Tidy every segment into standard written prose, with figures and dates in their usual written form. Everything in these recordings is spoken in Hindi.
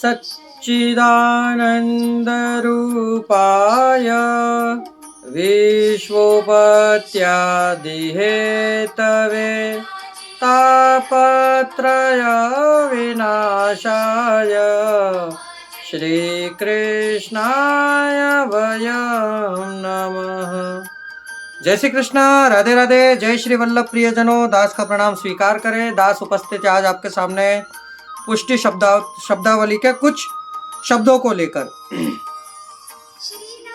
सच्चिदानन्दरूपाय विश्वोपत्यादिहेतवे तापत्रय विनाशाय श्रीकृष्णाय वयं नमः। जय श्री कृष्ण, राधे राधे। जय श्री वल्लभ प्रियजनों, दास का प्रणाम स्वीकार करें। दास उपस्थित है आज आपके सामने पुष्टि शब्दावली के कुछ शब्दों को लेकर।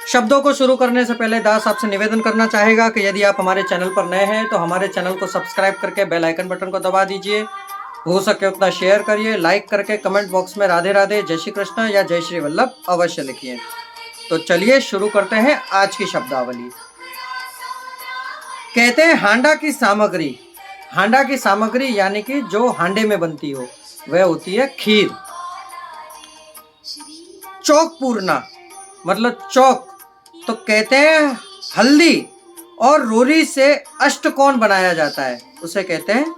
शब्दों को शुरू करने से पहले दास आपसे निवेदन करना चाहेगा कि यदि आप हमारे चैनल पर नए हैं तो हमारे चैनल को सब्सक्राइब करके बेल आइकन बटन को दबा दीजिए। हो सके उतना शेयर करिए, लाइक करके कमेंट बॉक्स में राधे राधे, जय श्री कृष्ण या जय श्री वल्लभ अवश्य लिखिए। तो चलिए शुरू करते हैं आज की शब्दावली। कहते हैं हांडा की सामग्री। हांडा की सामग्री यानी कि जो हांडे में बनती हो वह होती है खीर। चौक पूरना मतलब चौक, तो कहते हैं हल्दी और रोरी से अष्टकोण बनाया जाता है, उसे कहते हैं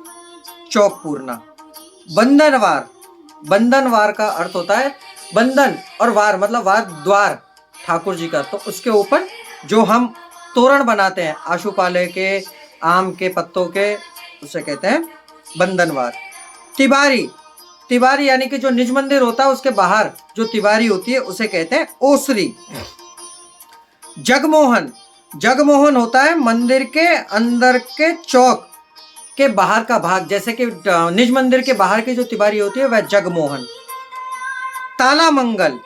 चौक पूरना। बंधनवार, बंधनवार का अर्थ होता है बंधन और वार मतलब वार द्वार ठाकुर जी का, तो उसके ऊपर जो हम तोरण बनाते हैं आशुपाले के, आम के पत्तों के, उसे कहते हैं बंधनवार। तिवारी, तिवारी यानी कि जो निज मंदिर होता है उसके बाहर जो तिवारी होती है उसे कहते हैं ओसरी। जगमोहन, जगमोहन होता है मंदिर के अंदर के चौक के बाहर का भाग, जैसे कि निज मंदिर के बाहर की जो तिवारी होती है वह जगमोहन। ताला मंगल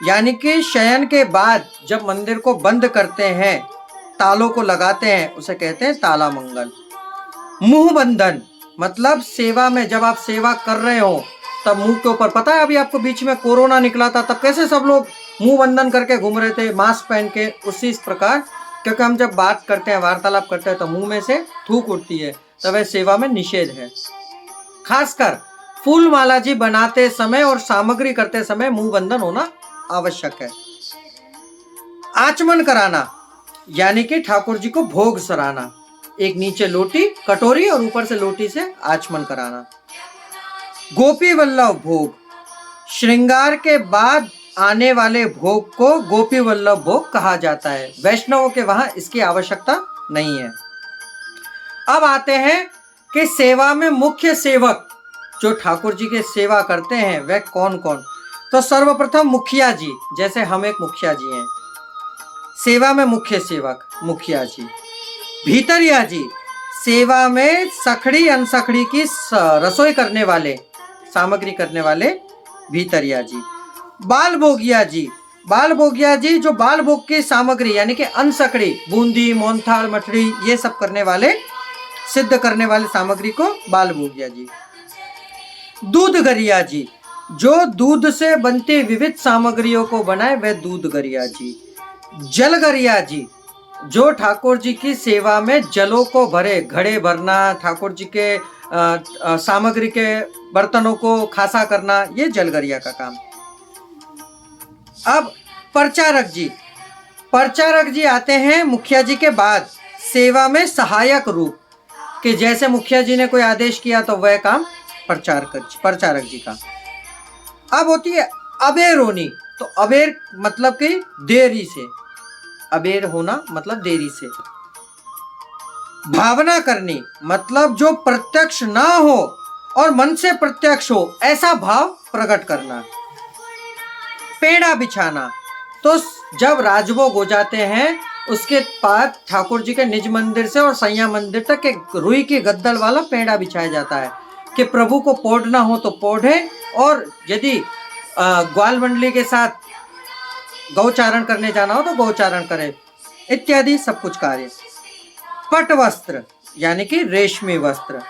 यानी कि शयन के बाद जब मंदिर को बंद करते हैं, तालों को लगाते हैं, उसे कहते हैं ताला मंगल। मुंह बंधन मतलब सेवा में जब आप सेवा कर रहे हो तब मुंह के ऊपर, पता है अभी आपको बीच में कोरोना निकला था तब कैसे सब लोग मुंह बंधन करके घूम रहे थे मास्क पहन के, उसी प्रकार क्योंकि हम जब बात करते हैं, वार्तालाप करते हैं तो मुंह में से थूक उठती है, तब वह सेवा में निषेध है। खासकर फूल माला जी बनाते समय और सामग्री करते समय मुंह बंधन होना आवश्यक है। आचमन कराना यानी कि ठाकुर जी को भोग सराना, एक नीचे लोटी कटोरी और ऊपर से लोटी से आचमन कराना। गोपी वल्लभ भोग, श्रृंगार के बाद आने वाले भोग को गोपी वल्लभ भोग कहा जाता है। वैष्णवों के वहां इसकी आवश्यकता नहीं है। अब आते हैं कि सेवा में मुख्य सेवक जो ठाकुर जी के सेवा करते हैं वह कौन कौन। तो सर्वप्रथम मुखिया जी, जैसे हम एक मुखिया जी हैं, सेवा में मुख्य सेवक मुखिया जी। भीतरिया जी, सेवा में सखड़ी अनसखड़ी की रसोई करने वाले, सामग्री करने वाले भीतरिया जी। बाल भोगिया जी, बाल भोगिया जी जो बाल भोग की सामग्री यानी कि अनसखड़ी, बूंदी मोहनथाल मठड़ी ये सब करने वाले, सिद्ध करने वाले सामग्री को बाल भोगिया जी। दूध गरिया जी, जो दूध से बनती विविध सामग्रियों को बनाए वह दूध गरिया जी। जल गरिया जी, जो ठाकुर जी की सेवा में जलों को भरे, घड़े भरना, ठाकुर जी के सामग्री के बर्तनों को खासा करना, ये जल गरिया का काम। अब प्रचारक जी, प्रचारक जी आते हैं मुखिया जी के बाद सेवा में सहायक रूप, कि जैसे मुखिया जी ने कोई आदेश किया तो वह काम प्रचारक जी का। अब होती है अबेर होनी, तो अबेर मतलब कि देरी से, अबेर होना मतलब देरी से। भावना करनी मतलब जो प्रत्यक्ष ना हो और मन से प्रत्यक्ष हो ऐसा भाव प्रकट करना। पेड़ा बिछाना, तो जब राजभोग हो जाते हैं उसके बाद ठाकुर जी के निज मंदिर से और सैया मंदिर तक एक रुई की गद्दल वाला पेड़ा बिछाया जाता है कि प्रभु को पौढ़ना हो तो पौढ़े, और यदि ग्वाल मंडली के साथ गौचारण करने जाना हो तो गौचारण करे, इत्यादि सब कुछ कार्य। पट वस्त्र यानी कि रेशमी वस्त्र।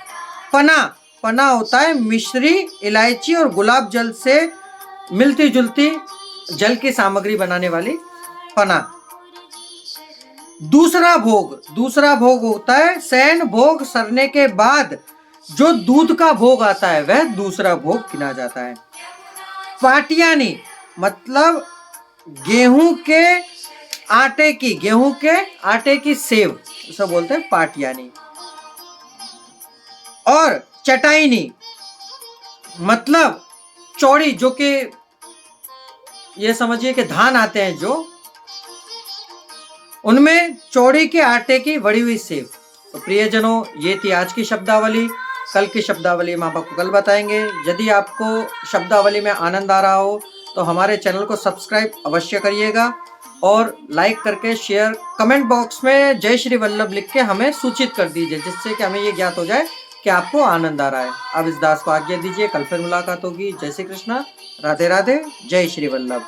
पना, पना होता है मिश्री, इलायची और गुलाब जल से मिलती जुलती जल की सामग्री बनाने वाली पना। दूसरा भोग, दूसरा भोग होता है शयन भोग सरने के बाद जो दूध का भोग आता है वह दूसरा भोग गिना जाता है। पाटियानी मतलब गेहूं के आटे की, गेहूं के आटे की सेव, उसे बोलते हैं पाटियानी। और चटाईनी मतलब चौड़ी, जो कि ये समझिए कि धान आते हैं जो, उनमें चौड़ी के आटे की बड़ी हुई सेव। तो प्रियजनों, ये थी आज की शब्दावली। कल की शब्दावली हम आपको कल बताएंगे। यदि आपको शब्दावली में आनंद आ रहा हो तो हमारे चैनल को सब्सक्राइब अवश्य करिएगा और लाइक करके शेयर, कमेंट बॉक्स में जय श्री वल्लभ लिख के हमें सूचित कर दीजिए, जिससे कि हमें ये ज्ञात हो जाए कि आपको आनंद आ रहा है। अब इस दास को आज्ञा दीजिए, कल फिर मुलाकात होगी। जय श्री कृष्णा, राधे राधे, जय श्री वल्लभ।